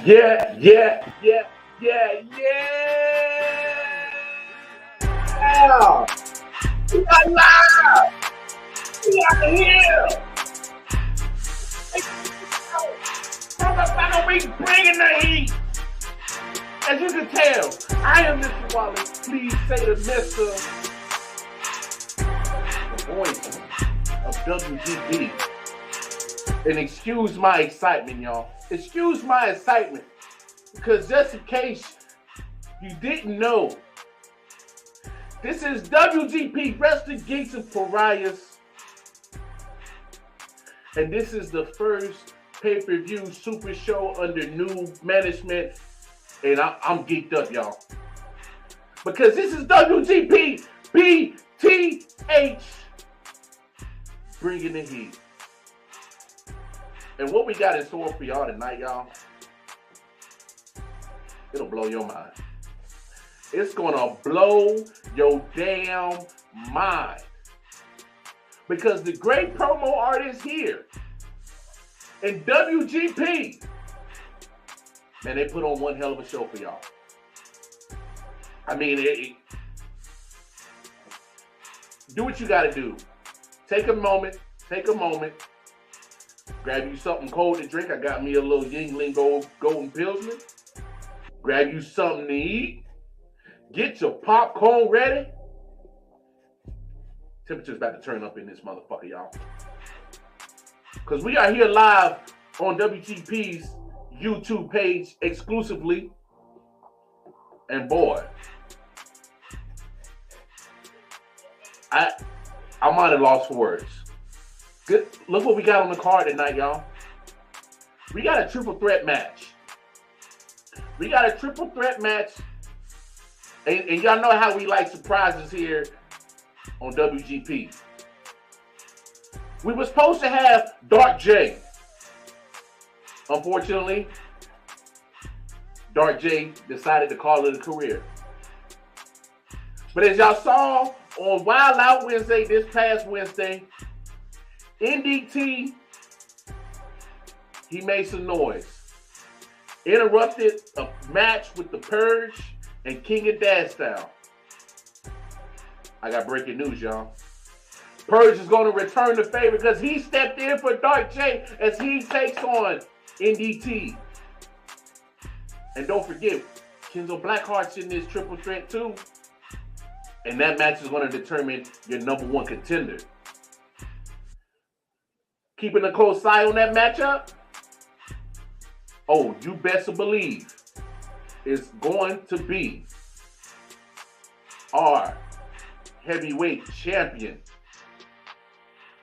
Yeah. We got live. We out here. We bringing the heat. As you can tell, I am Mr. Wallace. Please say the Mr. The voice of WGP. And excuse my excitement, y'all. Excuse my excitement. Because just in case you didn't know, this is WGP Wrestling Geeks and Pariahs. And this is the first pay-per-view super show under new management. And I'm geeked up, y'all. Because this is WGP BTH bringing the heat. And what we got in store for y'all tonight, y'all, it'll blow your mind. It's gonna blow your damn mind. Because the great promo artist here in WGP, man, they put on one hell of a show for y'all. I mean, do what you gotta do. Take a moment. Grab you something cold to drink. I got me a little Yingling Golden Pilsner. Grab you something to eat. Get your popcorn ready. Temperature's about to turn up in this motherfucker, y'all. Because we are here live on WGP's YouTube page exclusively. And boy, I'm at a loss for words. Good. Look what we got on the card tonight, y'all. We got a triple threat match. And y'all know how we like surprises here on WGP. We were supposed to have Dark J. Unfortunately, Dark J decided to call it a career. But as y'all saw on Wild Out Wednesday, this past Wednesday, NDT, he made some noise. Interrupted a match with the Purge and King of Dash Style. I got breaking news, y'all. Purge is going to return the favor because he stepped in for Dark J as he takes on NDT. And don't forget, Kenzo Blackheart's in this triple threat too. And that match is going to determine your number one contender. Keeping a close eye on that matchup? Oh, you best believe it's going to be our heavyweight champion.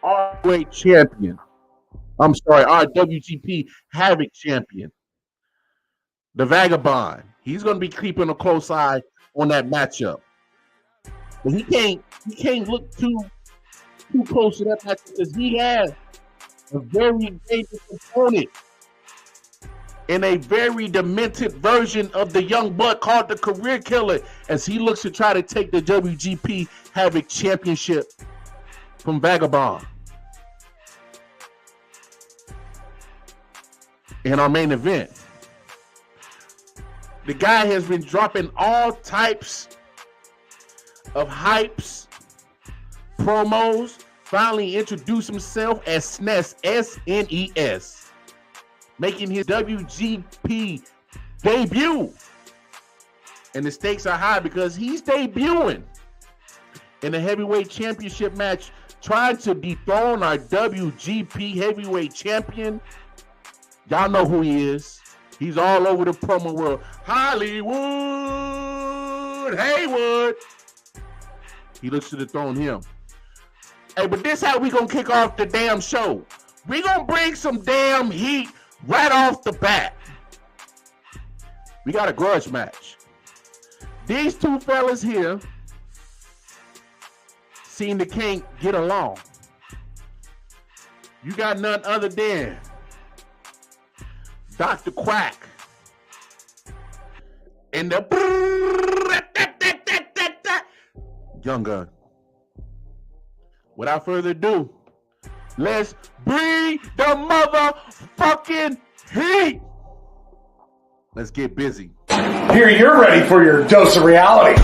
Our WGP Havoc champion. The Vagabond. He's going to be keeping a close eye on that matchup. But he can't look too close to that matchup because he has a very dangerous opponent in a very demented version of the young buck called the Career Killer as he looks to try to take the WGP Havoc Championship from Vagabond. In our main event, the guy has been dropping all types of hypes, promos, finally introduced himself as SNES, S-N-E-S, making his WGP debut. And the stakes are high because he's debuting in a heavyweight championship match, trying to dethrone our WGP heavyweight champion. Y'all know who he is. He's all over the promo world. Hollywood, Haywood. He looks to dethrone him. Hey, but this how we gonna kick off the damn show. We gonna bring some damn heat right off the bat. We got a grudge match. These two fellas here seem to can't get along. You got none other than Doctor Quack and the Young Gunn. Without further ado, let's bring the motherfucking heat. Let's get busy. Here, you're ready for your dose of reality.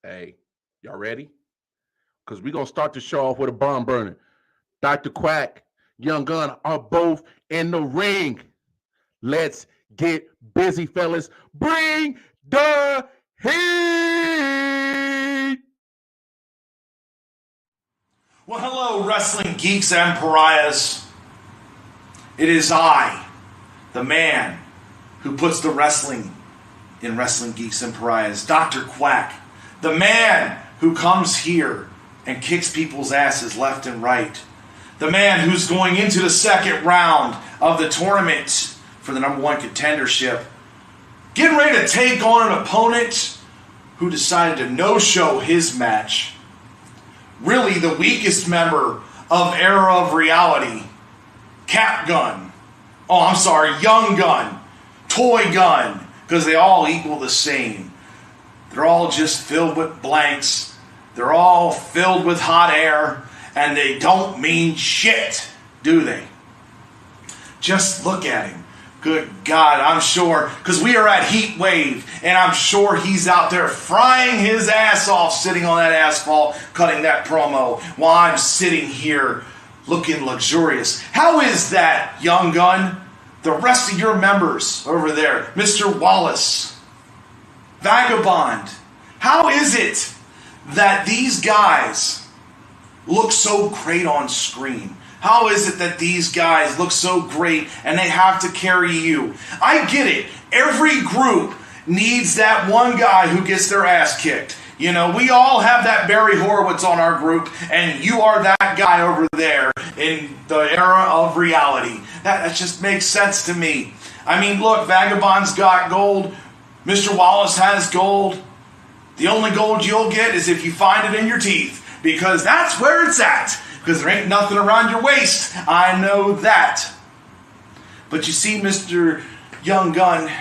Hey, y'all ready? Because we're going to start the show off with a bomb burner. Doctor Quack, Young Gunn are both in the ring. Let's get busy, fellas. Bring the heat! Well, hello, Wrestling Geeks and Pariahs. It is I, the man who puts the wrestling in Wrestling Geeks and Pariahs, Doctor Quack. The man who comes here and kicks people's asses left and right. The man who's going into the second round of the tournament for the #1 contendership. Getting ready to take on an opponent who decided to no-show his match. Really the weakest member of Era of Reality. Young Gunn. Toy Gunn. Because they all equal the same. They're all just filled with blanks. They're all filled with hot air. And they don't mean shit, do they? Just look at him. Good God, I'm sure. Because we are at Heat Wave. And I'm sure he's out there frying his ass off sitting on that asphalt, cutting that promo, while I'm sitting here looking luxurious. How is that, Young Gunn? The rest of your members over there, Mr. Wallace, Vagabond, how is it that these guys look so great on screen? How is it that these guys look so great and they have to carry you? I get it. Every group needs that one guy who gets their ass kicked. You know, we all have that Barry Horowitz on our group, and you are that guy over there in the Era of Reality. That just makes sense to me. I mean, look, Vagabond's got gold. Mr. Wallace has gold. The only gold you'll get is if you find it in your teeth, because that's where it's at. Because there ain't nothing around your waist. I know that. But you see, Mr. Young Gunn,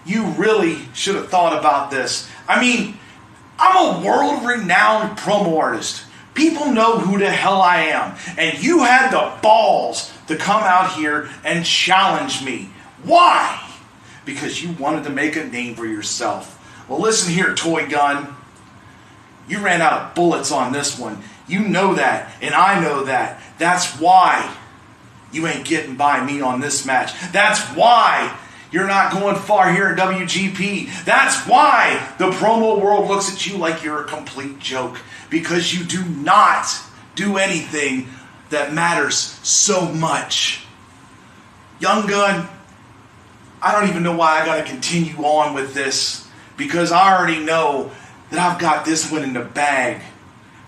you really should have thought about this. I mean, I'm a world-renowned promo artist. People know who the hell I am. And you had the balls to come out here and challenge me. Why? Because you wanted to make a name for yourself. Well, listen here, Toy Gun. You ran out of bullets on this one. You know that, and I know that. That's why you ain't getting by me on this match. That's why you're not going far here in WGP. That's why the promo world looks at you like you're a complete joke. Because you do not do anything that matters so much. Young Gunn, I don't even know why I got to continue on with this. Because I already know that I've got this one in the bag.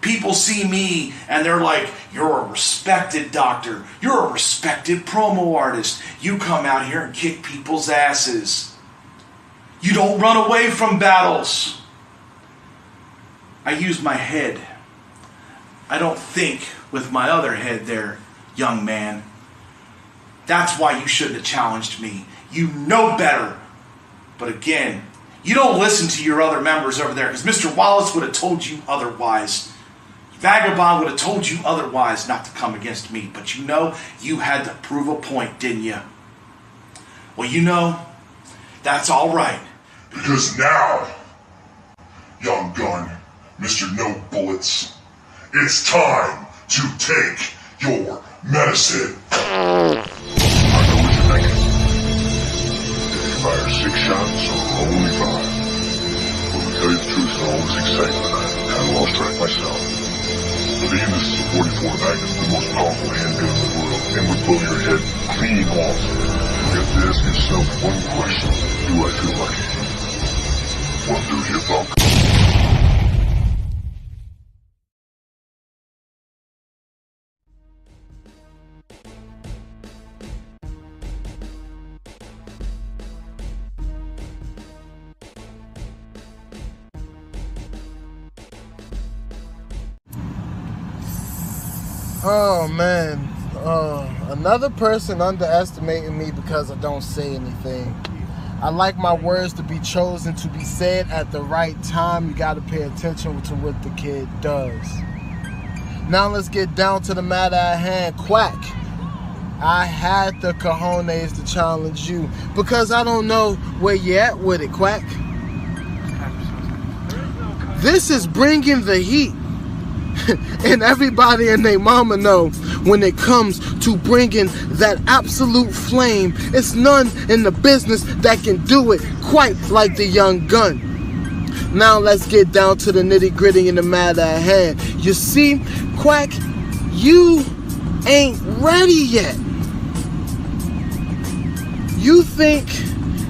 People see me and they're like, you're a respected doctor. You're a respected promo artist. You come out here and kick people's asses. You don't run away from battles. I use my head. I don't think with my other head there, young man. That's why you shouldn't have challenged me. You know better. But again, you don't listen to your other members over there, because Mr. Wallace would have told you otherwise. Vagabond would have told you otherwise not to come against me. But you know, you had to prove a point, didn't you? Well, you know, that's all right. Because now, Young Gunn, Mr. No Bullets, it's time to take your medicine. I know what you're thinking. Did you fire 6 shots or only 5? Well, to tell you the truth, in all this excitement, I kind of lost track myself. But the this is a 44 Magnum, the most powerful handgun in the world, and would blow your head clean off. You have to ask yourself one question. Do I feel lucky? Oh man, another person underestimating me because I don't say anything. I like my words to be chosen to be said at the right time. You got to pay attention to what the kid does. Now let's get down to the matter at hand. Quack, I had the cojones to challenge you because I don't know where you're at with it, Quack. This is bringing the heat. And everybody and their mama know when it comes to bringing that absolute flame, it's none in the business that can do it quite like the Young Gun. Now let's get down to the nitty gritty in the matter at hand. You see, Quack, you ain't ready yet. You think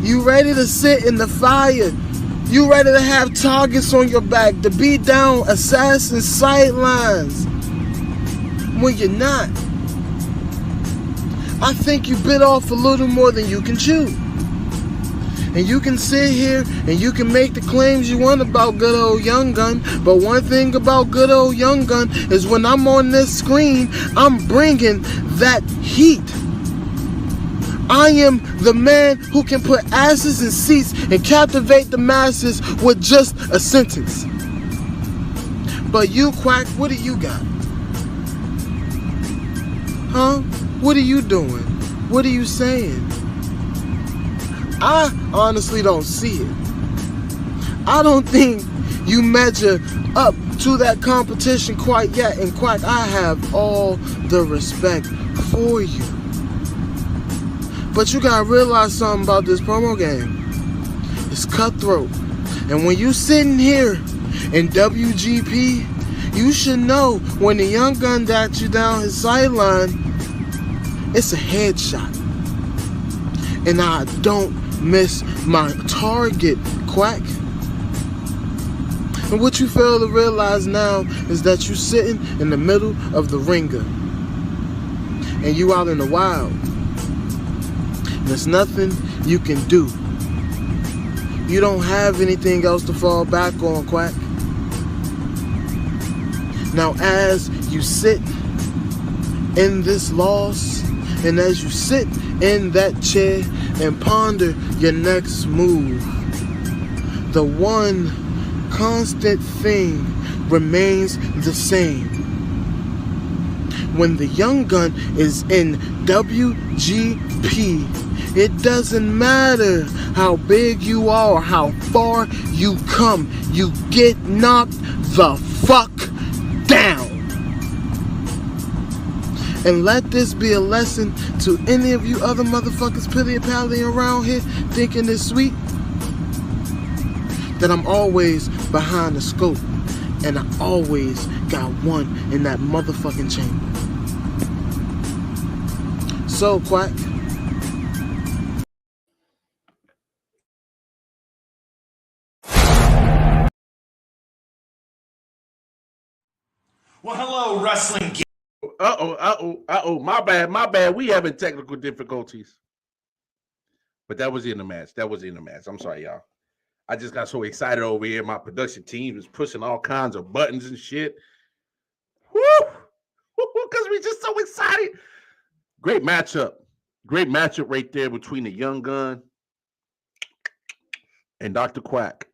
you ready to sit in the fire. You ready to have targets on your back, to beat down assassin sidelines. When you're not. I think you bit off a little more than you can chew. And you can sit here and you can make the claims you want about good old Young Gun. But one thing about good old Young Gun is when I'm on this screen, I'm bringing that heat. I am the man who can put asses in seats and captivate the masses with just a sentence. But you, Quack, what do you got? Huh? What are you doing? What are you saying? I honestly don't see it. I don't think you measure up to that competition quite yet. And Quack, I have all the respect for you. But you gotta realize something about this promo game. It's cutthroat. And when you sitting here in WGP, you should know when the Young Gun got you down his sideline, it's a headshot. And I don't miss my target, Quack. And what you fail to realize now is that you're sitting in the middle of the ringer. And you out in the wild. There's nothing you can do. You don't have anything else to fall back on, Quack. Now, as you sit in this loss, and as you sit in that chair and ponder your next move, the one constant thing remains the same. When the Young Gun is in WGP, it doesn't matter how big you are or how far you come, you get knocked the fuck down. And let this be a lesson to any of you other motherfuckers pilly-pally around here thinking it's sweet, that I'm always behind the scope and I always got one in that motherfucking chamber. So, Quack, Well, hello, Wrestling Geeks. My bad. We having technical difficulties. But that was in the match. I'm sorry, y'all. I just got so excited over here. My production team was pushing all kinds of buttons and shit. Woo! Because we just so excited. Great matchup right there between the Young Gun and Doctor Quack.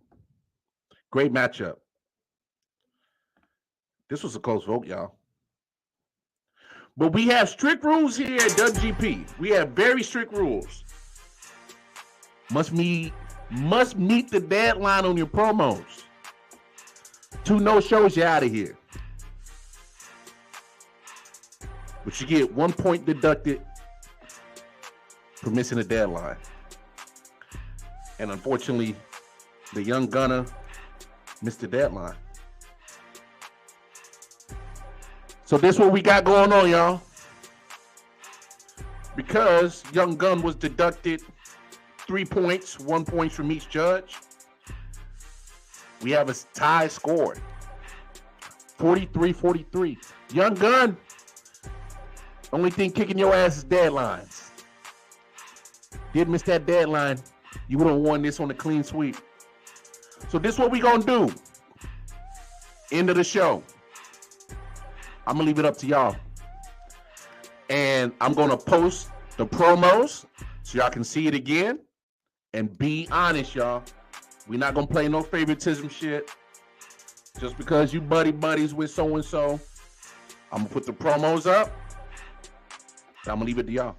Great matchup. This was a close vote, y'all. But we have strict rules here at WGP. We have very strict rules. Must meet the deadline on your promos. 2 no-shows, you're out of here. But you get 1 point deducted for missing the deadline. And unfortunately, the Young Gunner missed the deadline. So this is what we got going on, y'all. Because Young Gun was deducted 3 points, 1 point from each judge, we have a tie score. 43-43. Young Gun, only thing kicking your ass is deadlines. Did miss that deadline, you would have won this on a clean sweep. So this is what we gonna do. End of the show. I'm gonna leave it up to y'all. And I'm going to post the promos so y'all can see it again. And be honest, y'all. We're not going to play no favoritism shit. Just because you buddies with so-and-so, I'm going to put the promos up. And I'm going to leave it to y'all.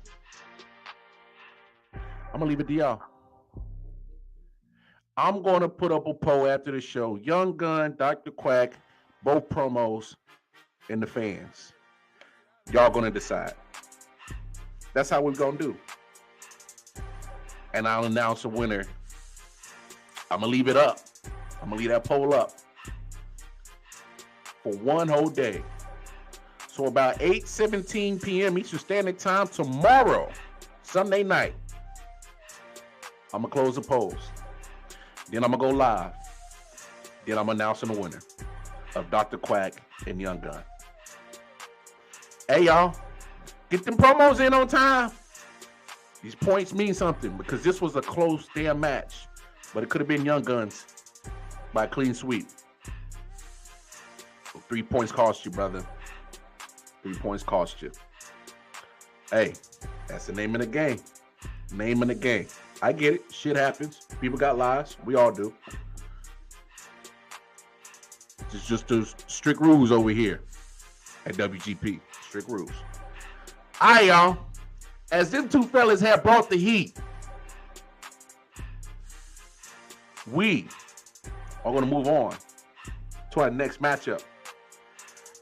I'm going to put up a poll after the show. Young Gunn, Doctor Quack, both promos, and the fans. Y'all going to decide. That's how we're going to do. And I'll announce a winner. I'm going to leave it up. I'm going to leave that poll up for one whole day. So about 8:17 p.m. Eastern Standard Time tomorrow, Sunday night, I'm going to close the polls. Then I'm going to go live. Then I'm announcing the winner of Dr. Quack and Young Gunn. Hey, y'all, get them promos in on time. These points mean something because this was a close damn match, but it could have been Young Gunn's by clean sweep. 3 points cost you, brother. 3 points cost you. Hey, that's the name of the game. Name of the game. I get it. Shit happens. People got lives. We all do. It's just the strict rules over here at WGP. Strict rules. All right, y'all. As them two fellas have brought the heat, we are going to move on to our next matchup.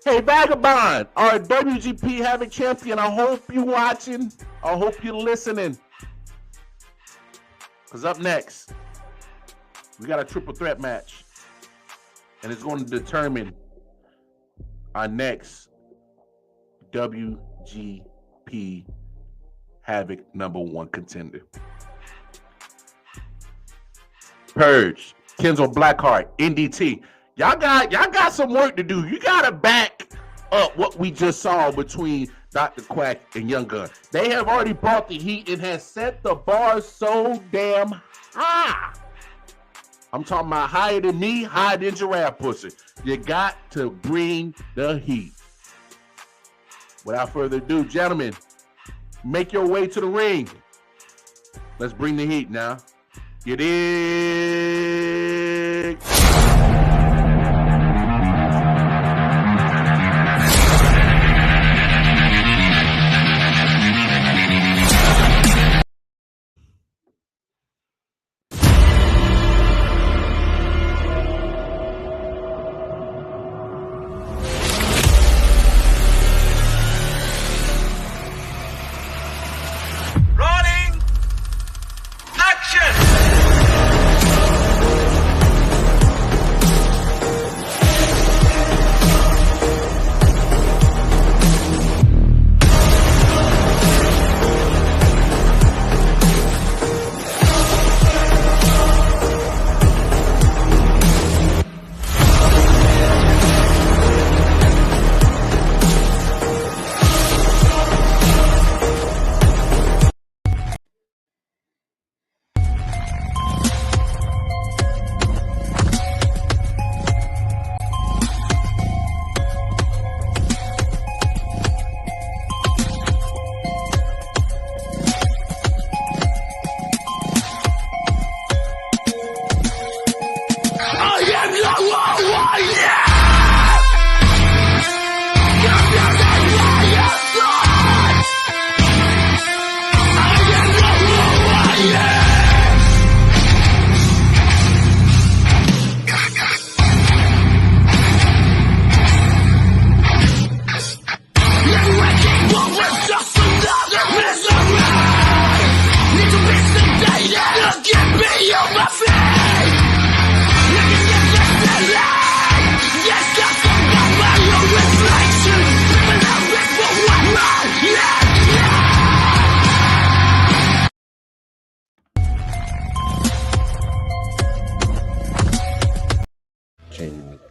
Hey, Vagabond, our WGP Havoc champion, I hope you're watching. I hope you're listening. Because up next, we got a triple threat match. And it's going to determine our next WGP Havoc #1 contender. Purge, Kenzo Blackheart, NDT. Y'all got some work to do. You gotta back up what we just saw between Dr. Quack and Young Gunn. They have already brought the heat and has set the bar so damn high. I'm talking about higher than me, higher than giraffe pussy. You got to bring the heat. Without further ado, gentlemen, make your way to the ring. Let's bring the heat now. You dig?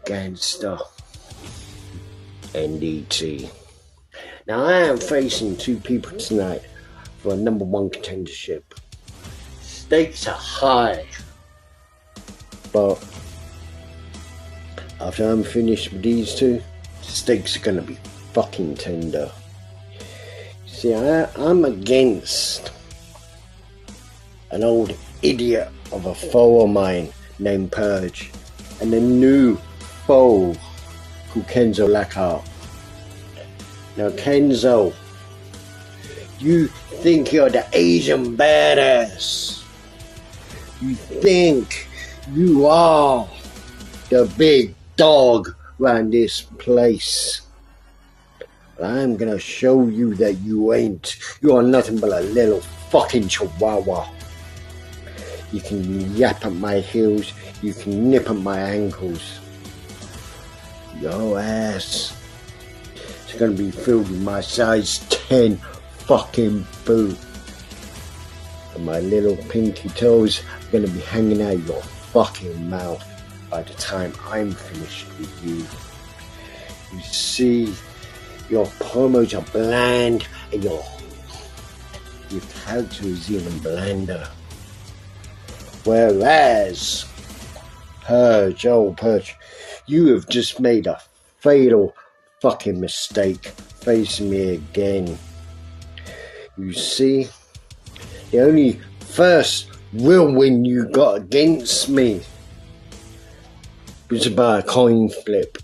Gangster NDT. Now I am facing two people tonight for a #1 contendership. Stakes are high, but after I'm finished with these two, stakes are gonna be fucking tender. See, I'm against an old idiot of a foe of mine named Purge and a new foe called Kenzo Blackheart. Now, Kenzo, you think you're the Asian badass. You think you are the big dog around this place. But I'm gonna show you that you ain't. You are nothing but a little fucking chihuahua. You can yap at my heels, you can nip at my ankles. Your ass is gonna be filled with my size 10 fucking boot. And my little pinky toes are gonna be hanging out your fucking mouth by the time I'm finished with you. You see, your promos are bland and your character is even blander. Whereas Purge, you have just made a fatal fucking mistake facing me again. You see, the only first real win you got against me was about a coin flip.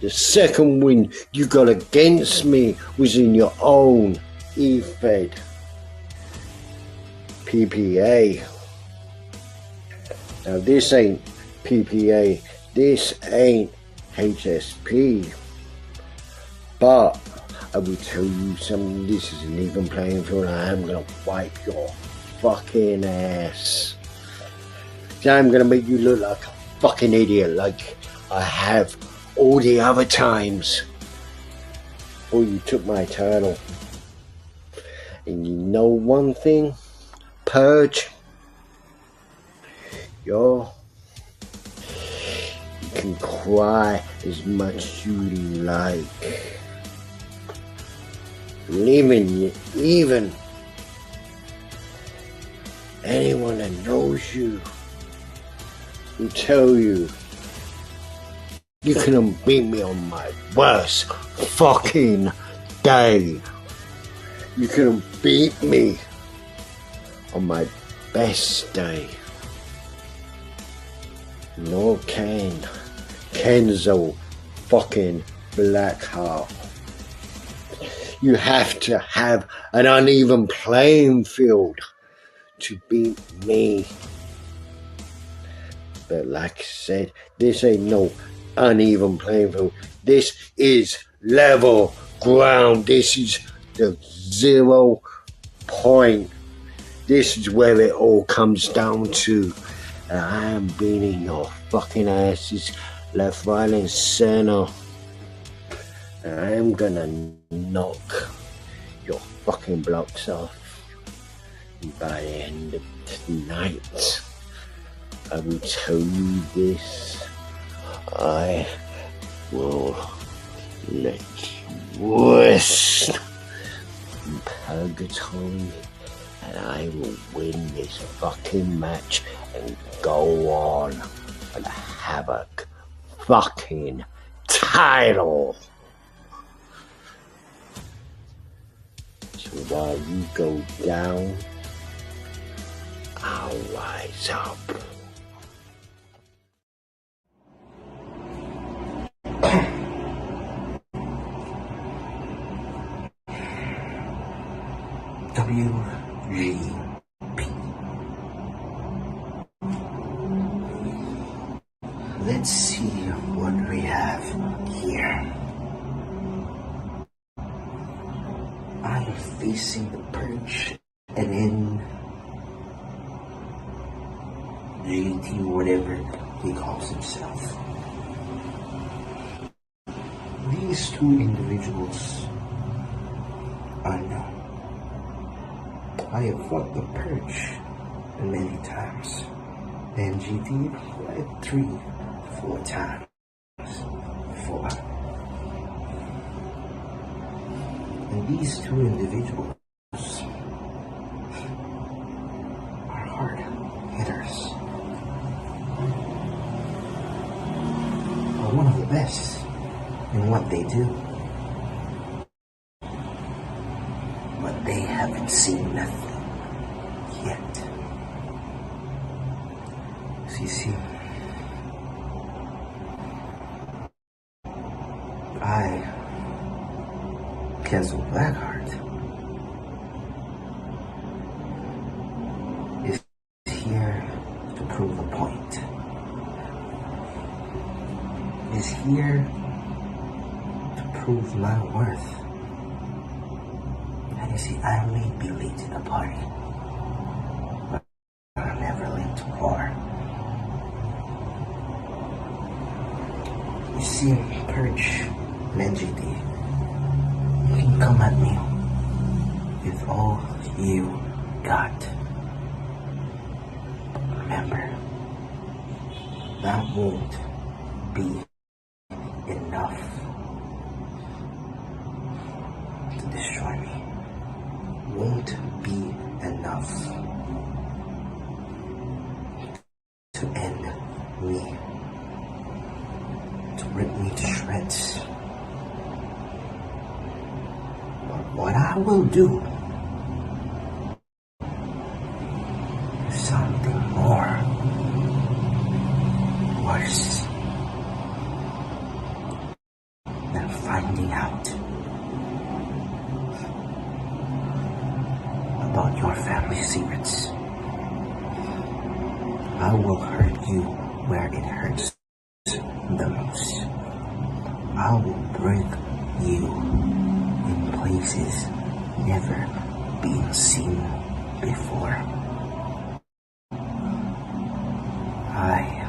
The second win you got against me was in your own E-Fed PPA. Now this ain't PPA, this ain't HSP, but I will tell you something, this is an even playing field and I'm gonna wipe your fucking ass. So I'm gonna make you look like a fucking idiot like I have all the other times. Or you took my title. And you know one thing, Purge? You can cry as much as you like. Even anyone that knows you will tell you you couldn't beat me on my worst fucking day. You couldn't beat me on my best day. Nor can Kenzo fucking Blackheart. You have to have an uneven playing field to beat me. But like I said, this ain't no uneven playing field. This is level ground. This is the 0 point. This is where it all comes down to. And I am beating your fucking asses left, right, and center. And I am gonna knock your fucking blocks off. And by the end of tonight, I will tell you this. I will let you rest in purgatory, and I will win this fucking match and go on for the Havoc fucking title. So while you go down, I'll rise up. WGP. Let's see what we have here. I'm facing the Purge, and then JT, whatever he calls himself. These two individuals are known. I have fought the Purge many times, and GT like 3-4 times. 4. And these two individuals are hard hitters. Are one of the best in what they do. haven't seen nothing yet. So you see, Kenzo Blackheart is here to prove a point. Is here to prove my worth. And you see, I may be late to the party, but I'm never late to war. You see, Purge and NGD, you can come at me with all you got. Remember, that won't be enough to destroy me. Won't be enough to end me, to rip me to shreds. But what I will do is something more worse than finding out about your family secrets. I will hurt you where it hurts the most. I will break you in places never been seen before. I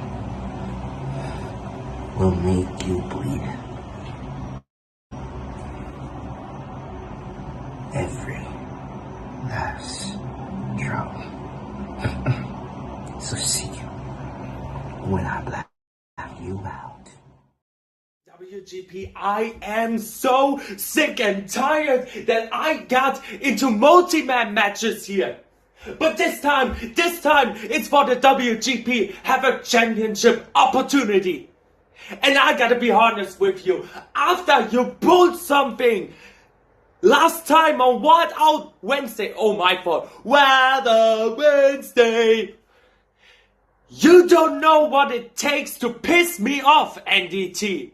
will make you bleed. Every last drop. So see you when I black you out. WGP, I am so sick and tired that I got into multi-man matches here. But this time, it's for the WGP Havoc Championship opportunity. And I gotta be honest with you, after you pulled something last time on Wild Out Wednesday, oh my fault, Wild Out Wednesday, you don't know what it takes to piss me off, NDT.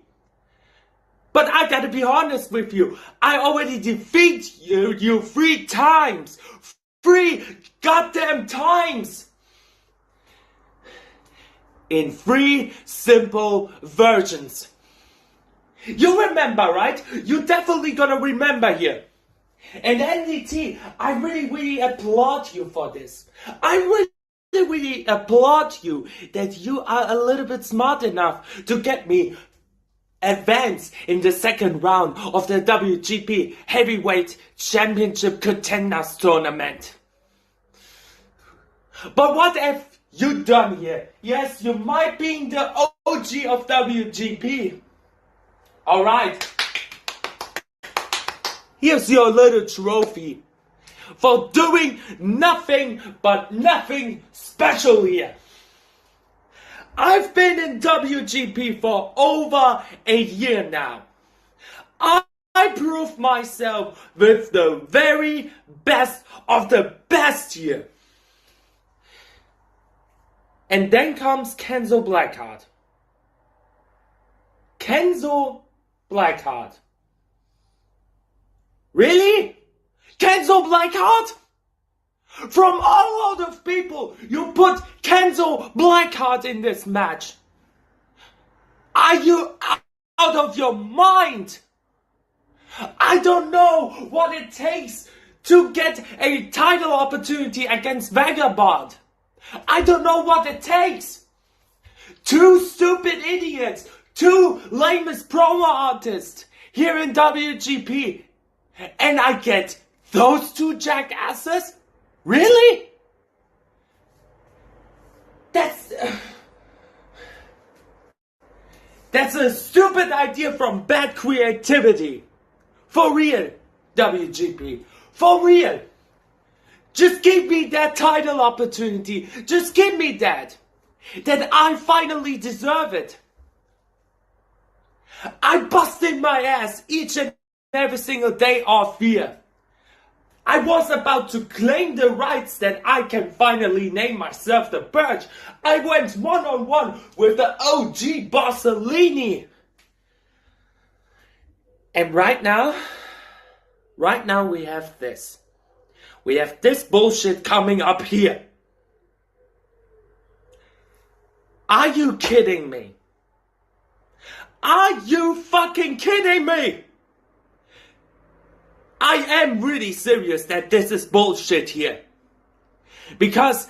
But I gotta be honest with you, I already defeated you 3 times. 3 goddamn times! In 3 simple versions. You remember, right? You definitely gonna remember here. And NDT, I really applaud you for this. I really applaud you that you are a little bit smart enough to get me advance in the second round of the WGP Heavyweight Championship Contenders Tournament. But what have you done here? Yes, you might be the OG of WGP. Alright. Here's your little trophy for doing nothing but nothing special here. I've been in WGP for over a year now. I proved myself with the very best of the best here. And then comes Kenzo Blackheart. Kenzo Blackheart. Really? Kenzo Blackheart? From all of people, you put Kenzo Blackheart in this match. Are you out of your mind? I don't know what it takes to get a title opportunity against Vagabond. I don't know what it takes. 2 stupid idiots, 2 lamest promo artists here in WGP. And I get those 2 jackasses? Really? That's a stupid idea from bad creativity. For real, WGP. For real. Just give me that title opportunity. Just give me that. That I finally deserve it. I busted my ass each and every single day off here. I was about to claim the rights that I can finally name myself the Purge. I went one-on-one with the OG Bossellini. And right now we have this. We have this bullshit coming up here. Are you kidding me? Are you fucking kidding me? I am really serious that this is bullshit here. Because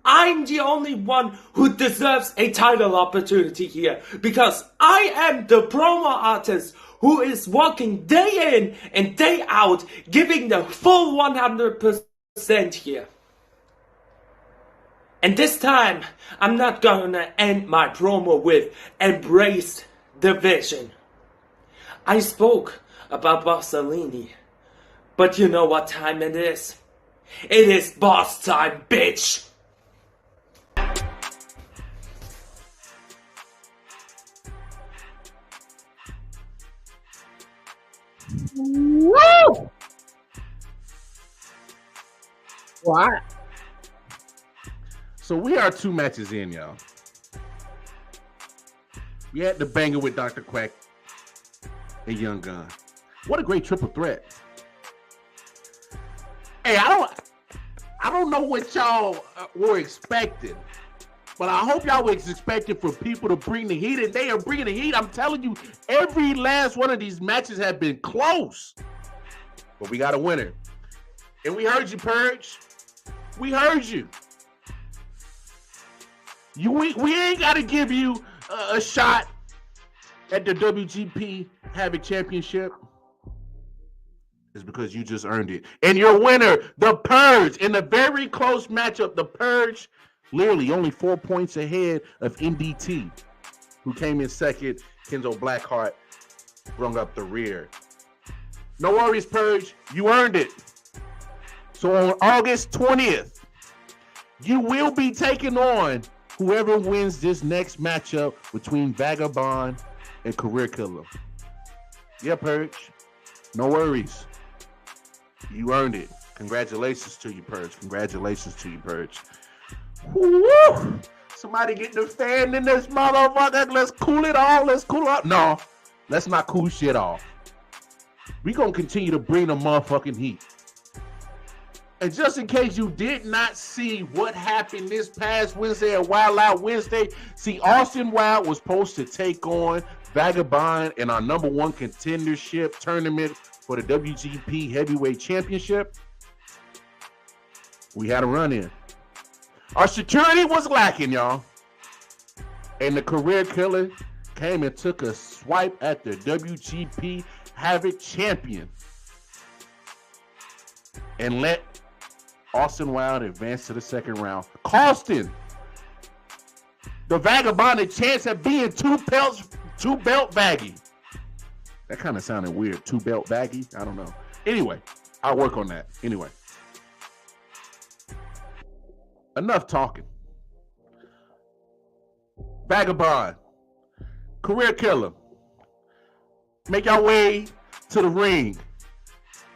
I'm the only one who deserves a title opportunity here. Because I am the promo artist who is working day in and day out, giving the full 100% here. And this time, I'm not gonna end my promo with embrace the vision. I spoke about Bossellini, but you know what time it is? It is boss time, bitch! Woo! What? So we are 2 matches in, y'all. We had the banger with Doctor Quack and Young Gunn. What a great triple threat. Hey, I don't know what y'all were expecting, but I hope y'all was expecting for people to bring the heat, and they are bringing the heat. I'm telling you, every last one of these matches have been close, but we got a winner. And we heard you, Purge. We heard you. We ain't got to give you a shot at the WGP Havoc Championship. It's because you just earned it. And your winner, the Purge, in a very close matchup, the Purge, literally only 4 points ahead of MDT, who came in second. Kenzo Blackheart brung up the rear. No worries, Purge. You earned it. So on August 20th, you will be taking on whoever wins this next matchup between Vagabond and Career Killer. Yeah, Purge. No worries. You earned it. Congratulations to you, Purge. Congratulations to you, Purge. Woo! Somebody get the fan in this motherfucker. Let's cool it all. Let's cool up. No, let's not cool shit off. We gonna continue to bring the motherfucking heat. And just in case you did not see what happened this past Wednesday at Wild Out Wednesday, see, Austin Wild was supposed to take on Vagabond in our #1 contendership tournament for the WGP Heavyweight Championship. We had a run-in. Our security was lacking, y'all. And the Career Killer came and took a swipe at the WGP Havoc Champion and let Austin Wild advance to the second round, costing the Vagabond a chance at being two-belt baggy. That kind of sounded weird. 2-belt baggy? I don't know. Anyway, I'll work on that. Anyway. Enough talking. Vagabond. Career Killer. Make your way to the ring.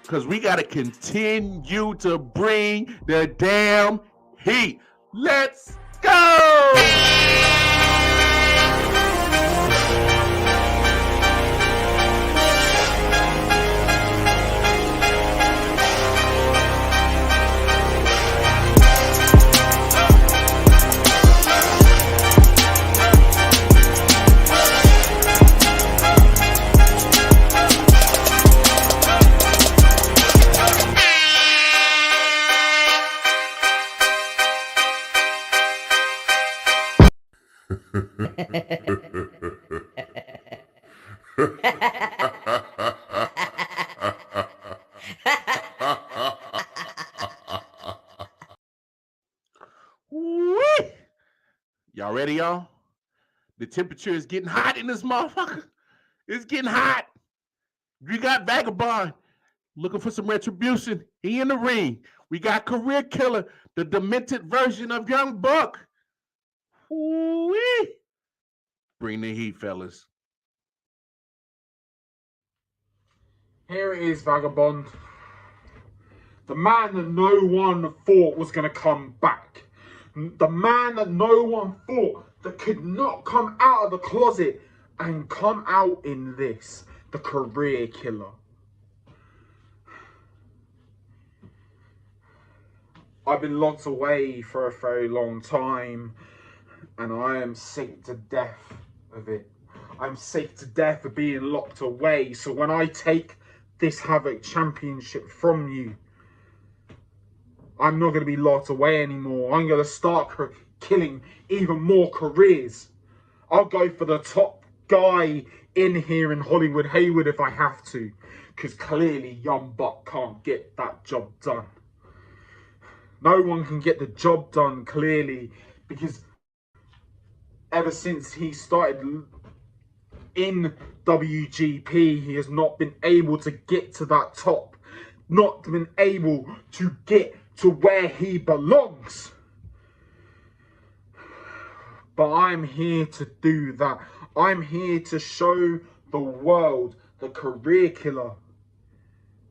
Because we got to continue to bring the damn heat. Let's go! Y'all ready, y'all? The temperature is getting hot in this motherfucker. It's getting hot. We got Vagabond looking for some retribution. He in the ring. We got Career Killer, the demented version of Young Buck. Ooh-wee. Bring the heat, fellas. Here is Vagabond. The man that no one thought was going to come back. The man that no one thought that could not come out of the closet and come out in this. The career killer. I've been locked away for a very long time, and I am sick to death of it. I'm sick to death of being locked away. So when I take this Havoc Championship from you, I'm not going to be locked away anymore. I'm going to start killing even more careers. I'll go for the top guy in here in Hollywood, Haywood, if I have to. Because clearly Young Buck can't get that job done. No one can get the job done, clearly, because ever since he started in WGP, he has not been able to get to that top, not been able to get to where he belongs. But I'm here to do that. I'm here to show the world the career killer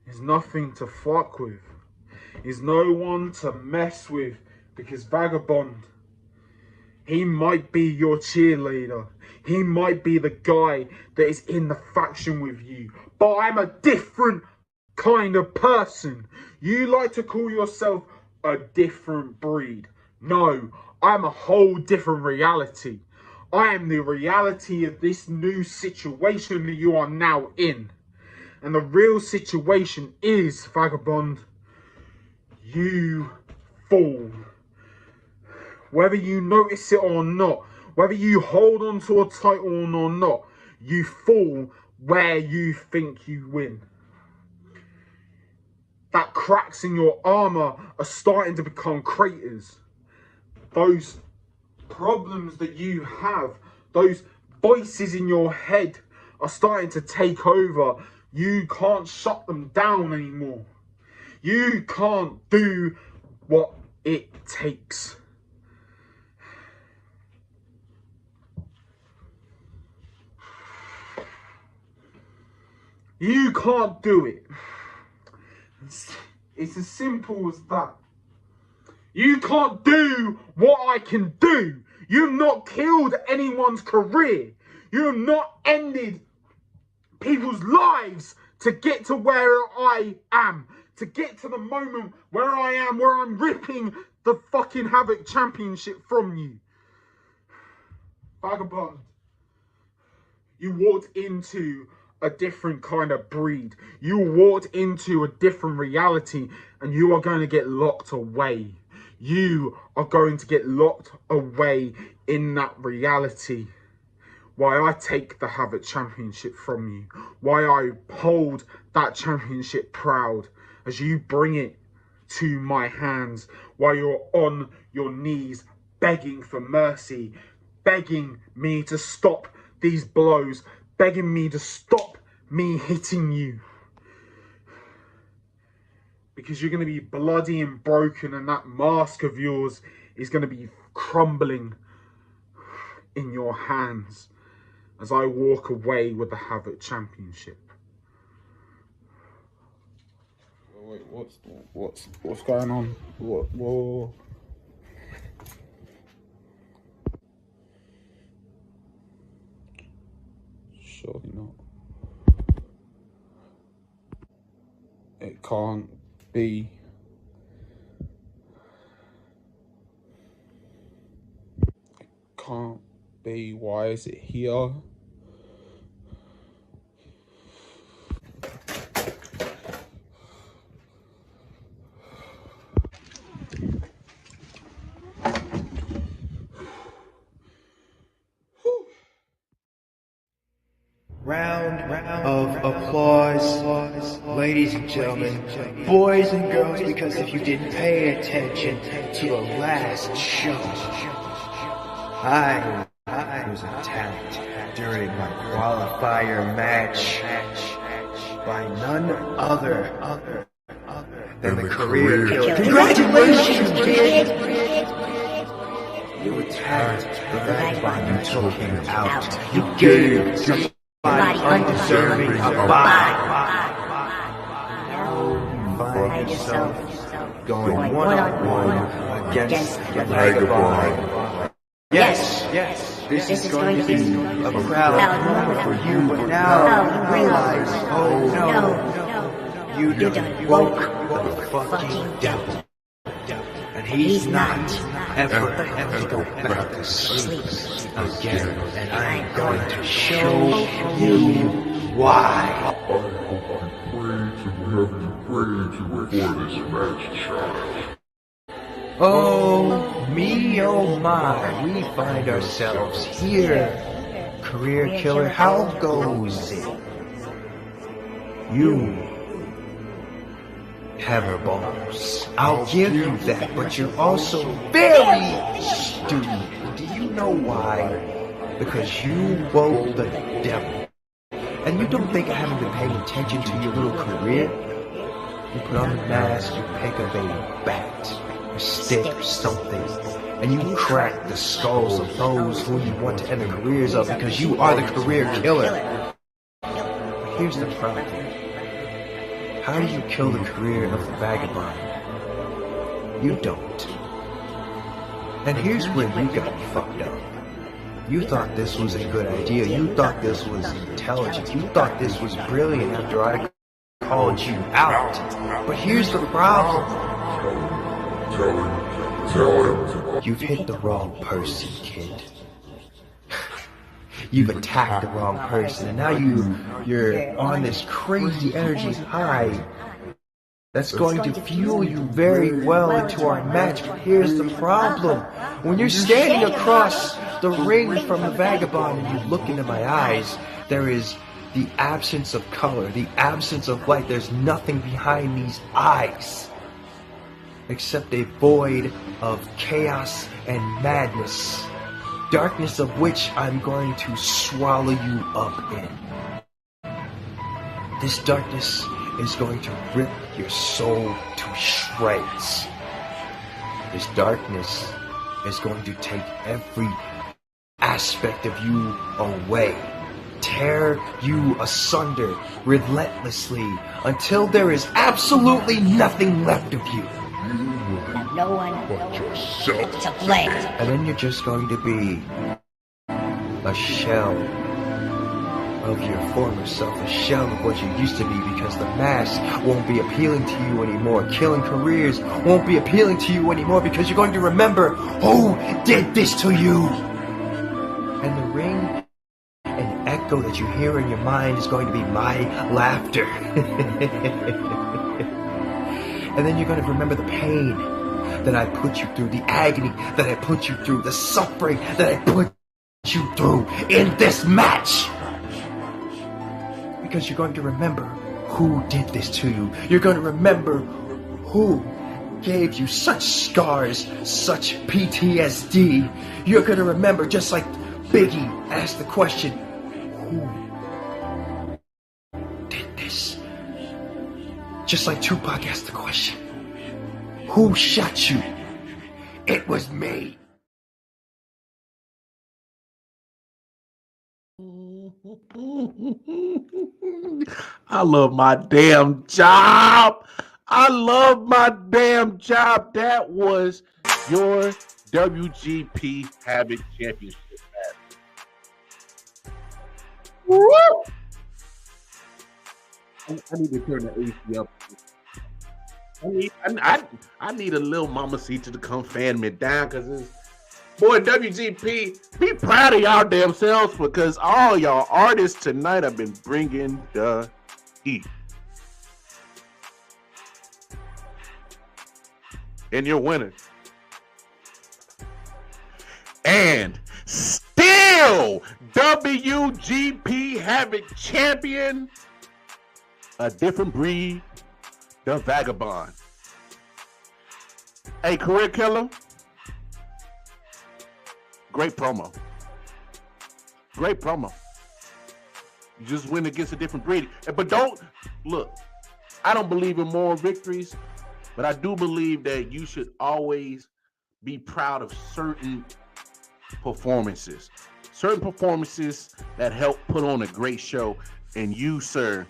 is nothing to fuck with. Is no one to mess with, because Vagabond, he might be your cheerleader. He might be the guy that is in the faction with you. But I'm a different kind of person. You like to call yourself a different breed. No, I'm a whole different reality. I am the reality of this new situation that you are now in. And the real situation is, Vagabond, you fall. Whether you notice it or not, whether you hold on to a title or not, you fall where you think you win. That cracks in your armor are starting to become craters. Those problems that you have, those voices in your head are starting to take over. You can't shut them down anymore. You can't do what it takes. You can't do it. It's as simple as that. You can't do what I can do. You've not killed anyone's career. You have not ended people's lives to get to where I am. To get to the moment where I am, where I'm ripping the fucking Havoc Championship from you. Vagabond, you walked into a different kind of breed. You walked into a different reality, and you are going to get locked away. You are going to get locked away in that reality. Why I take the Havoc Championship from you. Why I hold that championship proud as you bring it to my hands. While you're on your knees begging for mercy. Begging me to stop these blows. Begging me to stop me hitting you. Because you're going to be bloody and broken, and that mask of yours is going to be crumbling in your hands as I walk away with the Havoc Championship. Wait, what's going on? Whoa. Surely not. It can't be. It can't be. Why is it here? Round of applause, ladies and gentlemen, boys and girls, because if you didn't pay attention to the last show, I was attacked during my qualifier match by none other than the career killer. Congratulations, kid! You attacked the Vagabond and took him out. You gave somebody undeserving a bye. find yourself going one-on-one against the Vagabond. Yes, this is going to be a proud moment for you, but now you realize, oh no, you done woke the fucking devil. And he's not ever to go back to sleep again. And I'm going to show you why. Oh, me, oh my, we find ourselves here. Career killer, how goes it? You have her balls. I'll give you that, but you're also very stupid. Do you know why? Because you woke the devil. And you don't think I haven't been paying attention to your little career? You put on the mask, you pick up a bat, a stick, or something, and you crack the skulls of those who you want to end the careers of because you are the career killer. But here's the problem. How do you kill the career of the Vagabond? You don't. And here's where you got fucked up. You thought this was a good idea. You thought this was intelligent. You thought this was brilliant after I called you out. But here's the problem. You've hit the wrong person, kid. You've attacked the wrong person, and now you're on this crazy energy high that's going to fuel you very well into our match. But here's the problem. When you're standing across the ring from the Vagabond and you look into my eyes, there is the absence of color, the absence of light. There's nothing behind these eyes except a void of chaos and madness. Darkness of which I'm going to swallow you up in. This darkness is going to rip your soul to shreds. This darkness is going to take every aspect of you away. Tear you asunder relentlessly until there is absolutely nothing left of you. And no one but yourself to blame. And then you're just going to be a shell of your former self, a shell of what you used to be, because the mask won't be appealing to you anymore. Killing careers won't be appealing to you anymore because you're going to remember who did this to you. And the ring and echo that you hear in your mind is going to be my laughter. And then you're going to remember the pain that I put you through, the agony that I put you through, the suffering that I put you through in this match. Because you're going to remember who did this to you. You're going to remember who gave you such scars, such PTSD. You're going to remember, just like Biggie asked the question, who did this? Just like Tupac asked the question, who shot you? It was me. I love my damn job. I love my damn job. That was your WGP Havoc Championship match. Woo! I need to turn the AC up. I need a little mamacita to come fan me down, because it's, boy, WGP, be proud of y'all damn selves, because all y'all artists tonight have been bringing the heat. And you're winners. And still WGP Havoc Champion, a different breed, the Vagabond. Hey, career killer. Great promo. Great promo. You just win against a different breed. But don't, look, I don't believe in moral victories, but I do believe that you should always be proud of certain performances. Certain performances that help put on a great show. And you, sir,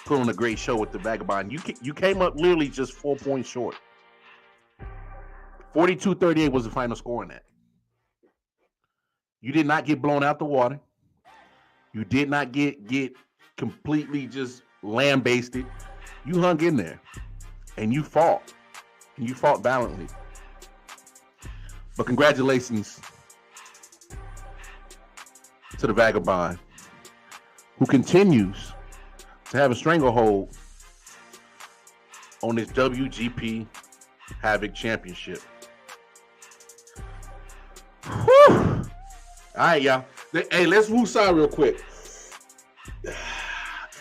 put on a great show with the Vagabond. You came up literally just 4 points short. 42-38 was the final score in that. You did not get blown out the water. You did not get completely just lambasted. You hung in there, and you fought. And you fought valiantly. But congratulations to the Vagabond, who continues to have a stranglehold on this WGP Havoc Championship. Whew. All right, y'all. Hey, let's woosah real quick.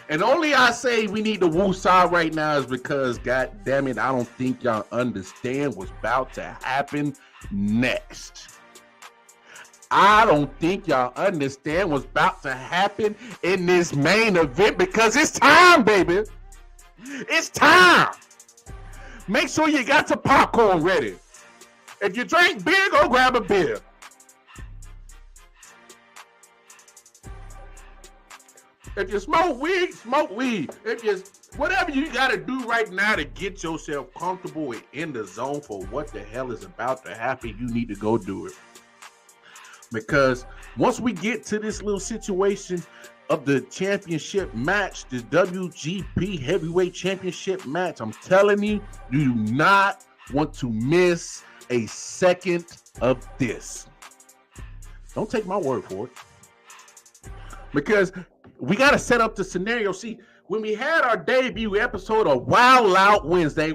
And only I say we need to woosah right now is because, God damn it, I don't think y'all understand what's about to happen next. I don't think y'all understand what's about to happen in this main event because it's time, baby. It's time. Make sure you got your popcorn ready. If you drink beer, go grab a beer. If you smoke weed, smoke weed. If you whatever you got to do right now to get yourself comfortable and in the zone for what the hell is about to happen, you need to go do it. Because once we get to this little situation of the championship match, this WGP Heavyweight Championship match, I'm telling you, you do not want to miss a second of this. Don't take my word for it. Because we got to set up the scenario. See, when we had our debut episode of Wild Out Wednesday,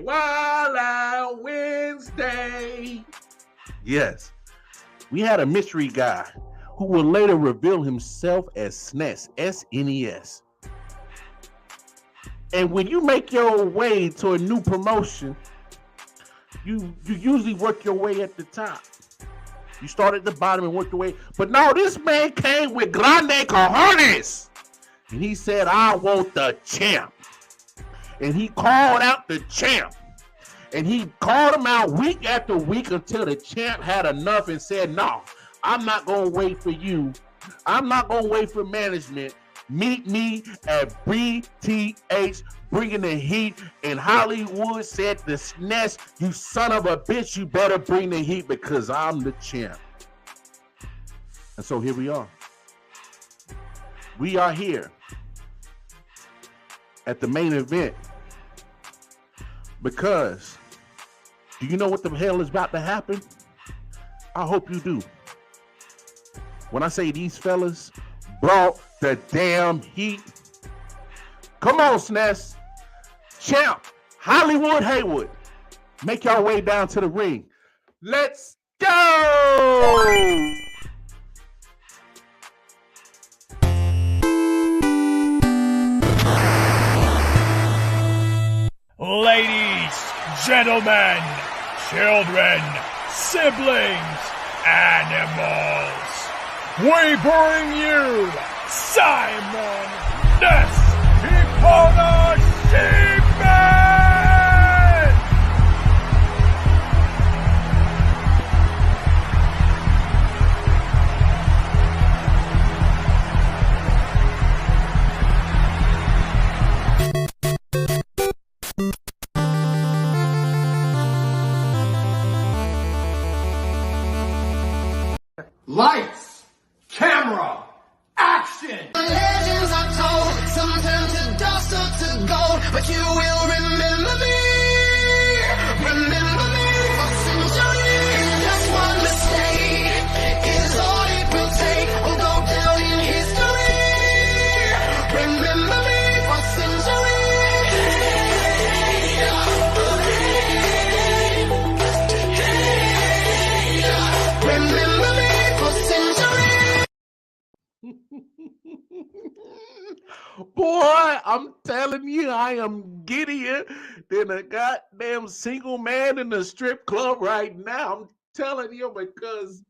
yes, we had a mystery guy who will later reveal himself as SNES, S-N-E-S. And when you make your way to a new promotion, you usually work your way at the top. You start at the bottom and work your way. But no, this man came with grande cojones. And he said, I want the champ. And he called out the champ. And he called him out week after week until the champ had enough and said, no, I'm not going to wait for you. I'm not going to wait for management. Meet me at BTH, bringing the heat. And Hollywood said, the SNES, you son of a bitch, you better bring the heat because I'm the champ. And so here we are. We are here at the main event because do you know what the hell is about to happen? I hope you do. When I say these fellas brought the damn heat, come on, SNES, champ, Hollywood Haywood, make your way down to the ring. Let's go! Ladies, gentlemen, children, siblings, animals, we bring you Simon She-Man! Lights, camera, action! Legends are told, some turn to dust or to gold, but you will remember me for centuries. Just one mistake is all it will take. We'll go down in history. Remember me for centuries. Remember me for centuries. Boy, I'm telling you, I am giddier than a goddamn single man in a strip club right now. I'm telling you because,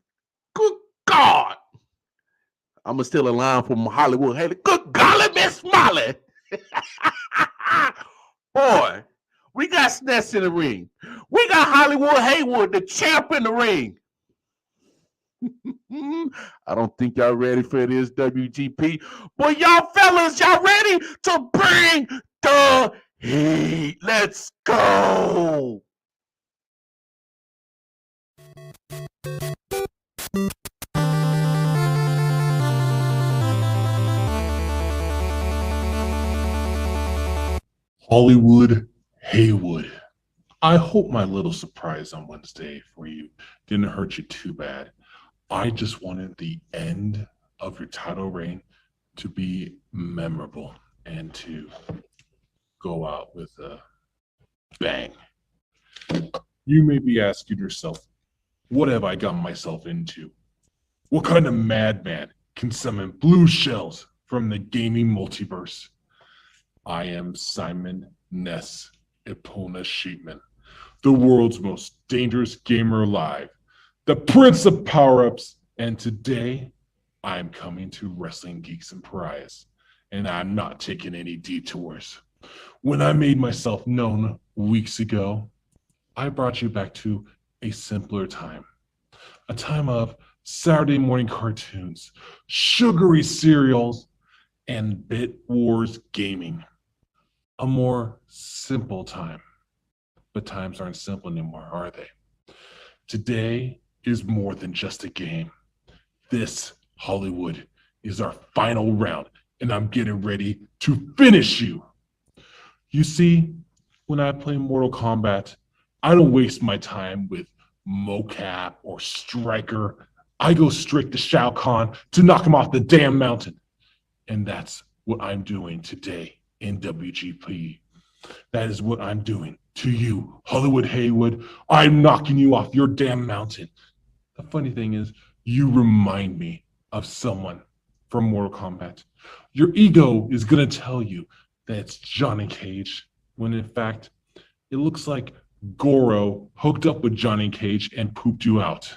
good God, I'm going to steal a line from Hollywood Haley. Good golly, Miss Molly. Boy, we got SNES in the ring. We got Hollywood Haywood, the champ in the ring. I don't think y'all ready for this WGP. Boy, y'all fellas, y'all ready to bring the heat. Let's go. Hollywood Haywood. I hope my little surprise on Wednesday for you didn't hurt you too bad. I just wanted the end of your title reign to be memorable and to go out with a bang. You may be asking yourself, what have I gotten myself into? What kind of madman can summon blue shells from the gaming multiverse? I am Simon Ness Epona Sheepman, the world's most dangerous gamer alive, the Prince of Power-Ups, and today I'm coming to Wrestling Geeks and Pariahs, and I'm not taking any detours. When I made myself known weeks ago, I brought you back to a simpler time, a time of Saturday morning cartoons, sugary cereals, and Bit Wars gaming. A more simple time. But times aren't simple anymore, are they? Today is more than just a game. This, Hollywood, is our final round, and I'm getting ready to finish you. You see, when I play Mortal Kombat, I don't waste my time with mocap or striker. I go straight to Shao Kahn to knock him off the damn mountain. And that's what I'm doing today in WGP. That is what I'm doing to you, Hollywood Haywood. I'm knocking you off your damn mountain. The funny thing is, you remind me of someone from Mortal Kombat. Your ego is going to tell you that it's Johnny Cage, when in fact, it looks like Goro hooked up with Johnny Cage and pooped you out.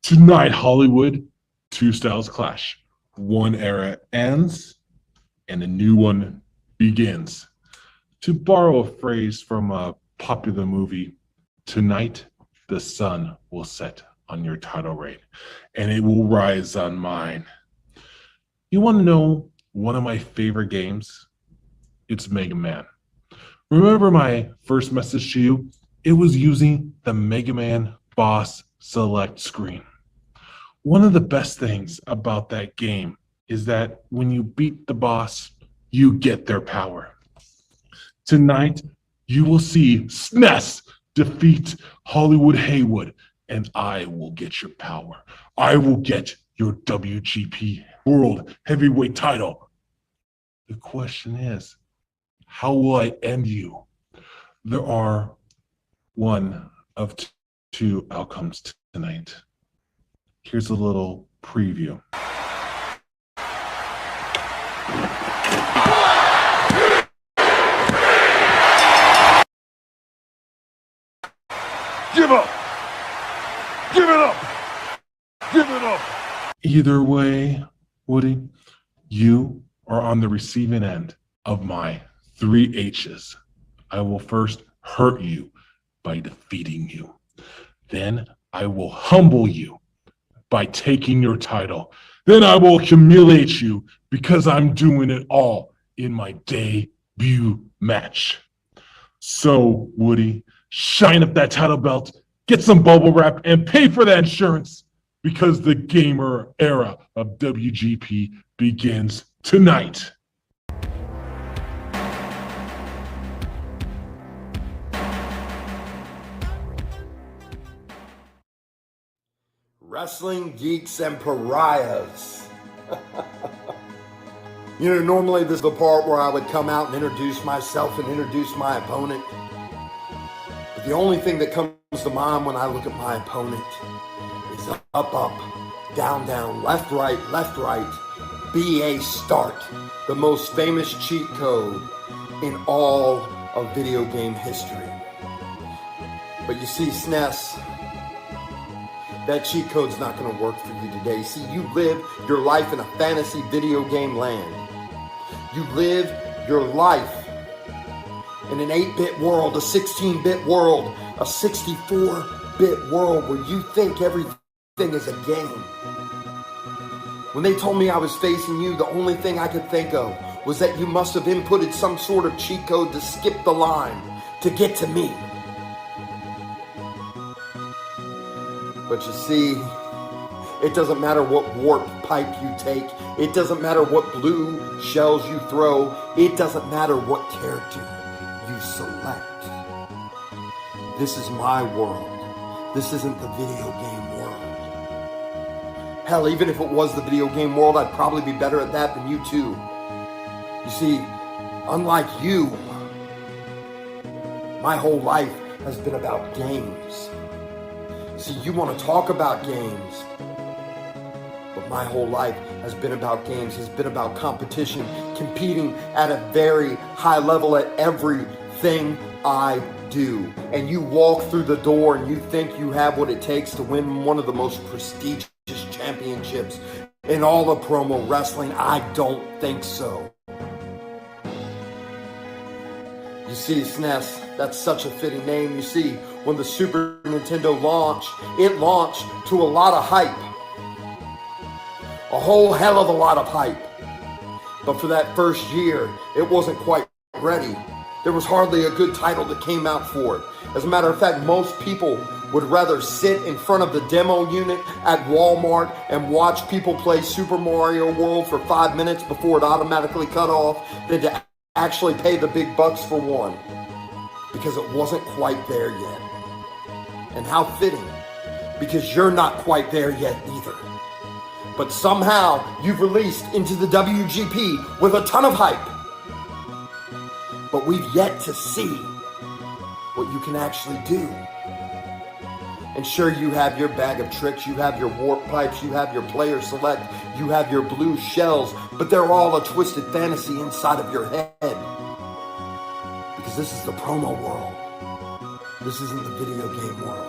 Tonight, Hollywood, two styles clash. One era ends, and a new one begins. To borrow a phrase from a popular movie, tonight the sun will set on your title reign, and it will rise on mine. You want to know one of my favorite games? It's Mega Man. Remember my first message to you? It was using the Mega Man Boss Select screen. One of the best things about that game is that when you beat the boss, you get their power. Tonight, you will see SNES defeat Hollywood Haywood, and I will get your power. I will get your WGP World Heavyweight title. The question is, how will I end you? There are one of two outcomes tonight. Here's a little preview. Give up! Give it up! Give it up! Either way, Woody, you are on the receiving end of my 3 H's. I will first hurt you by defeating you. Then I will humble you by taking your title. Then I will humiliate you because I'm doing it all in my debut match. So, Woody, shine up that title belt, get some bubble wrap, and pay for that insurance because the gamer era of WGP begins tonight. Wrestling Geeks and Pariahs. Normally this is the part where I would come out and introduce myself and introduce my opponent. But the only thing that comes to mind when I look at my opponent is up, up, down, down, left, right, BA start. The most famous cheat code in all of video game history. But you see, SNES, that cheat code's not going to work for you today. See, you live your life in a fantasy video game land. You live your life in an 8-bit world, a 16-bit world, a 64-bit world where you think everything is a game. When they told me I was facing you, the only thing I could think of was that you must have inputted some sort of cheat code to skip the line to get to me. But you see, it doesn't matter what warp pipe you take. It doesn't matter what blue shells you throw. It doesn't matter what character you select. This is my world. This isn't the video game world. Hell, even if it was the video game world, I'd probably be better at that than you too. You see, unlike you, my whole life has been about games. See, you want to talk about games, but my whole life has been about games, has been about competition, competing at a very high level at everything I do. And you walk through the door and you think you have what it takes to win one of the most prestigious championships in all of promo wrestling. I don't think so. You see, SNES, that's such a fitting name. You see, when the Super Nintendo launched, it launched to a lot of hype. A whole hell of a lot of hype. But for that first year, it wasn't quite ready. There was hardly a good title that came out for it. As a matter of fact, most people would rather sit in front of the demo unit at Walmart and watch people play Super Mario World for 5 minutes before it automatically cut off than to actually pay the big bucks for one. Because it wasn't quite there yet. And how fitting, because you're not quite there yet either. But somehow you've released into the WGP with a ton of hype. But we've yet to see what you can actually do. And sure, you have your bag of tricks, you have your warp pipes, you have your player select, you have your blue shells, but they're all a twisted fantasy inside of your head. Because this is the promo world. This isn't the video game world.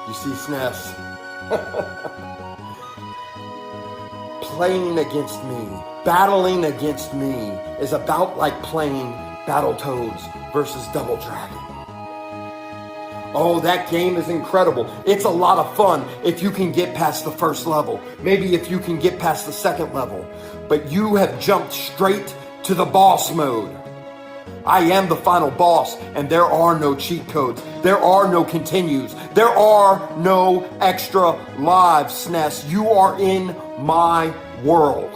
You see, SNES, playing against me, battling against me is about like playing Battletoads versus Double Dragon. Oh, that game is incredible. It's a lot of fun if you can get past the first level. Maybe if you can get past the second level. But you have jumped straight to the boss mode. I am the final boss, and there are no cheat codes. There are no continues. There are no extra lives, SNES. You are in my world.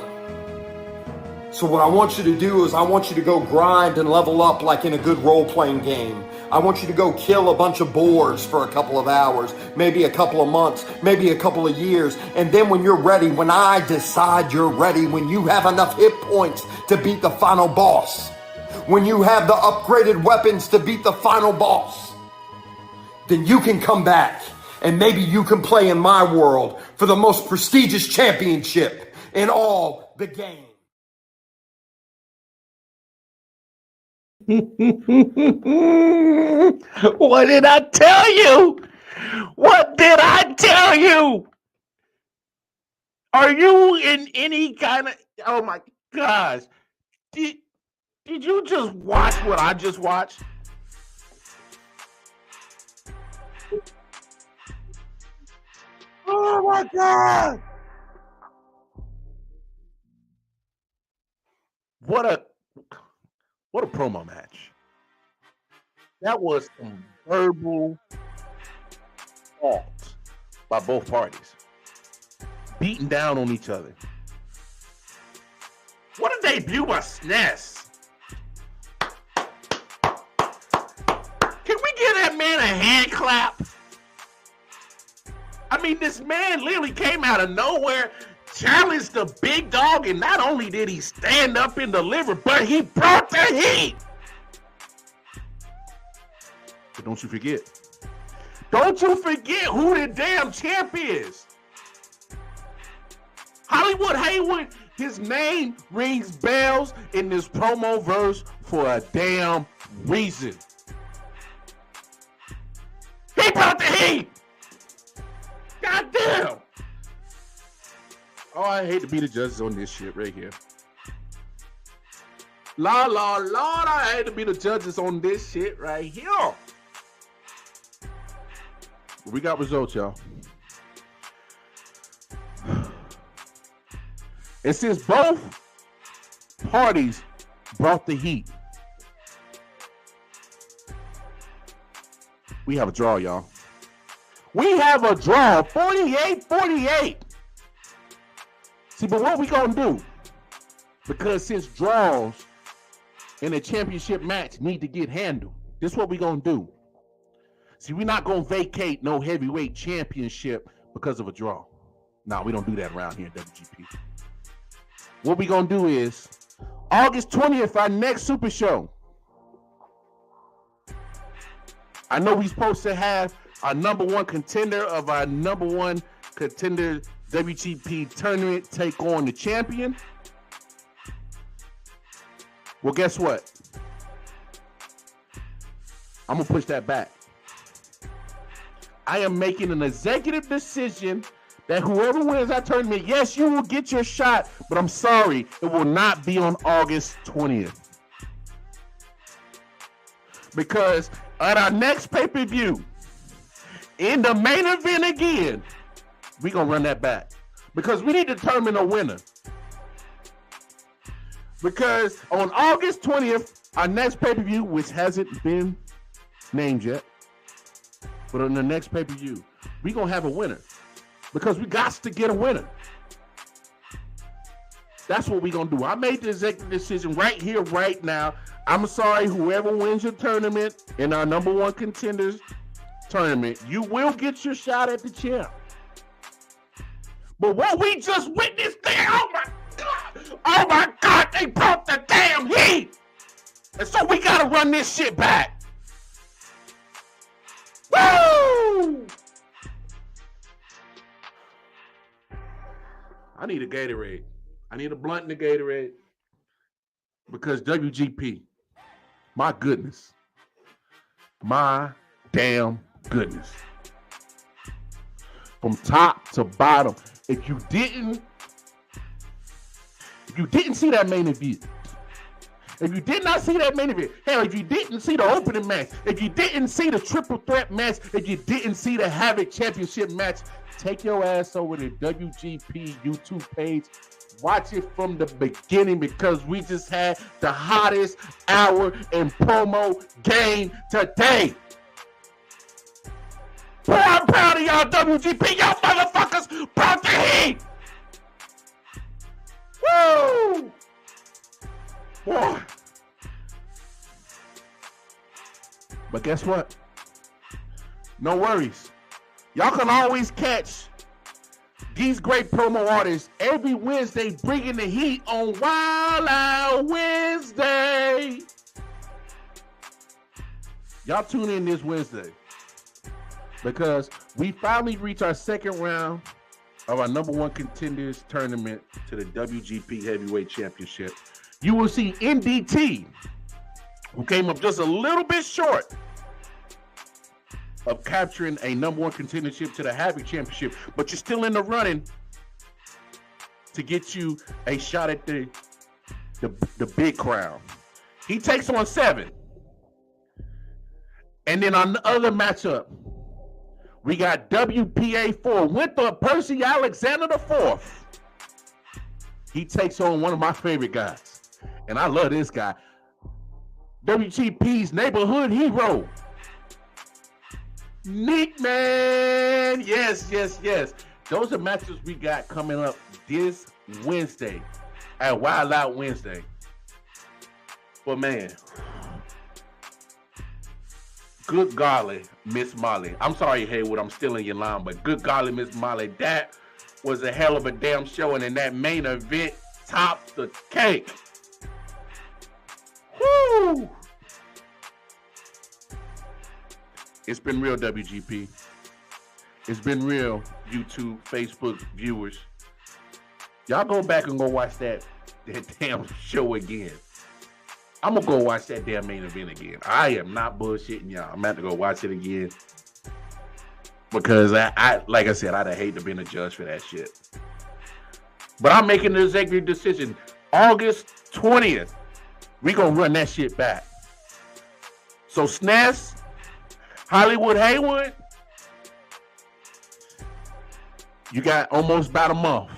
So what I want you to do is I want you to go grind and level up like in a good role-playing game. I want you to go kill a bunch of boars for a couple of hours, maybe a couple of months, maybe a couple of years. And then when you're ready, when I decide you're ready, when you have enough hit points to beat the final boss, when you have the upgraded weapons to beat the final boss, then you can come back and maybe you can play in my world for the most prestigious championship in all the game. What did I tell you? What did I tell you? Are you in any kind of... Oh my gosh. Did you just watch what I just watched? Oh my God. What a promo match. That was some verbal assault by both parties. Beating down on each other. What a debut by SNES. Can we give that man a hand clap? I mean, this man literally came out of nowhere, challenged the big dog, and not only did he stand up and deliver, but he brought the heat. But don't you forget who the damn champ is. Hollywood Haywood, his name rings bells in this promo verse for a damn reason. He brought the heat. God damn. Oh, I hate to be the judges on this shit right here. Lord, I hate to be the judges on this shit right here. We got results, y'all. And since both parties brought the heat. We have a draw, y'all. We have a draw, 48-48. See, but what we gonna do? Because since draws in a championship match need to get handled, this is what we gonna do. See, we're not gonna vacate no heavyweight championship because of a draw. No, we don't do that around here at WGP. What we gonna do is August 20th, our next Super Show. I know we're supposed to have our number one contender of our number one contender WGP tournament take on the champion. Well, guess what? I'm going to push that back. I am making an executive decision that whoever wins that tournament, yes, you will get your shot, but I'm sorry, it will not be on August 20th. Because at our next pay-per-view, in the main event again, we're going to run that back. Because we need to determine a winner. Because on August 20th, our next pay-per-view, which hasn't been named yet, but on the next pay-per-view, we're going to have a winner. Because we got to get a winner. That's what we're going to do. I made the executive decision right here, right now. I'm sorry, whoever wins your tournament in our number one contenders tournament, you will get your shot at the champ. But what we just witnessed there, oh my God, they brought the damn heat. And so we got to run this shit back. Woo! I need a Gatorade. I need a blunt and a Gatorade. Because WGP, my goodness. My damn goodness. From top to bottom. If you didn't see that main event, if you did not see that main event, hell, if you didn't see the opening match, if you didn't see the triple threat match, if you didn't see the Havoc Championship match, take your ass over to WGP YouTube page. Watch it from the beginning because we just had the hottest hour in promo game today. Boy, I'm proud of y'all, WGP. Y'all motherfuckers brought the heat. Woo! Boy. But guess what? No worries. Y'all can always catch these great promo artists every Wednesday bringing the heat on Wild Out Wednesday. Y'all tune in this Wednesday because we finally reached our second round of our number one contenders tournament to the WGP Heavyweight Championship. You will see NDT, who came up just a little bit short of capturing a number one contendership to the Havoc Championship, but you're still in the running to get you a shot at the big crown. He takes on 7. And then on the other matchup, we got WPA 4, Winthrop Percy Alexander IV. He takes on one of my favorite guys, and I love this guy, WGP's neighborhood hero, Nick Man. Yes. Those are matches we got coming up this Wednesday at Wild Out Wednesday. But man, good golly, Miss Molly. I'm sorry, Haywood, I'm stealing your line, but good golly, Miss Molly, that was a hell of a damn show, and in that main event topped the cake. Woo! It's been real, WGP. It's been real, YouTube, Facebook viewers. Y'all go back and go watch that damn show again. I'm going to go watch that damn main event again. I am not bullshitting y'all. I'm going to have to go watch it again. Because, I like I said, I'd hate to be a judge for that shit. But I'm making the executive decision. August 20th, we going to run that shit back. So, SNES, Hollywood Haywood, you got almost about a month.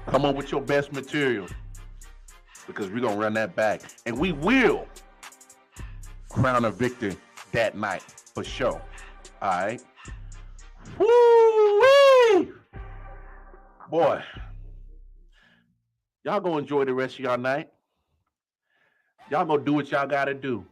Come on with your best material. because we're going to run that back. And we will crown a victor that night for sure. All right. Woo-wee! Boy, y'all gonna enjoy the rest of y'all night. Y'all gonna do what y'all gotta do.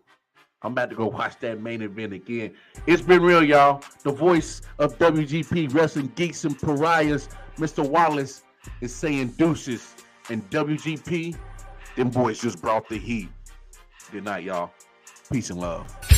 I'm about to go watch that main event again. It's been real, y'all. The voice of WGP Wrestling Geeks and Pariahs, Mr. Wallace, is saying deuces. And WGP, them boys just brought the heat. Good night, y'all. Peace and love.